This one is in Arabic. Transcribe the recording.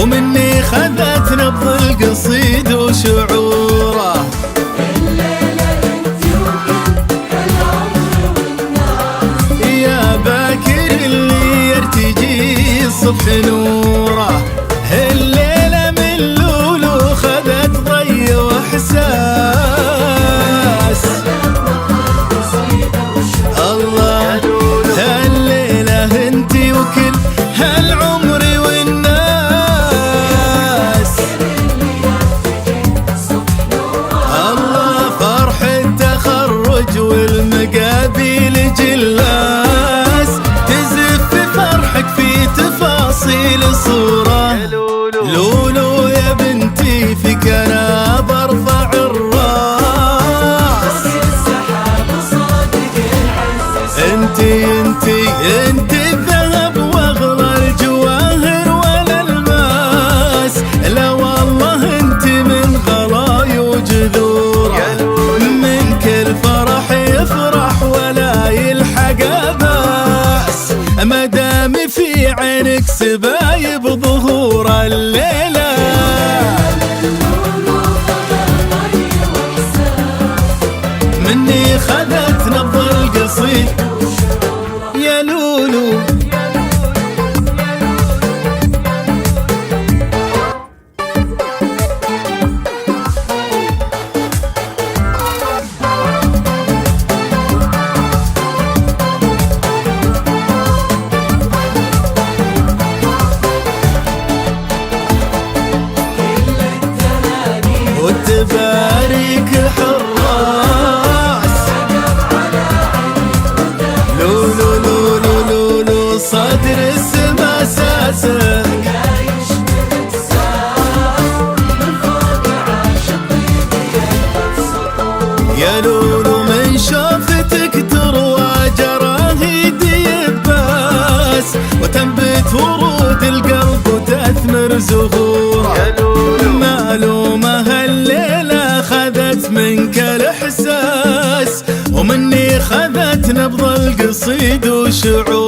ومني خذت نبض القصيد وشعوره. الليلة انت وكل العمر والناس، يا باكر اللي يرتجي الصبح نوره. الليلة من لولو خذت ضي واحساس. الله الليلة انت وكل هالعمر والناس. الله فرح التخرج والمقابل جلاس، تزف فرحك في تفاصيل صورة. لولو يا بنتي فيك انا برفع الراس. انت الذهب واغلى الجواهر والالماس. لا والله انت من غلاي وجذوره، من كل فرح يفرح ولا يلحق باس. ما دام في عينك سبايب ظهور الليله. مني خذت نبض القصيد يا لولو. والتباريك حراس. لولو لولو لولو صدر السما ساسك. يا لولو من شوفتك تروى جراهيدي يباس، وتنبت ورود القلب وتثمر زهوره. معلومة هالليلة خذت منك الإحساس، ومني خذت نبض القصيد وشعور.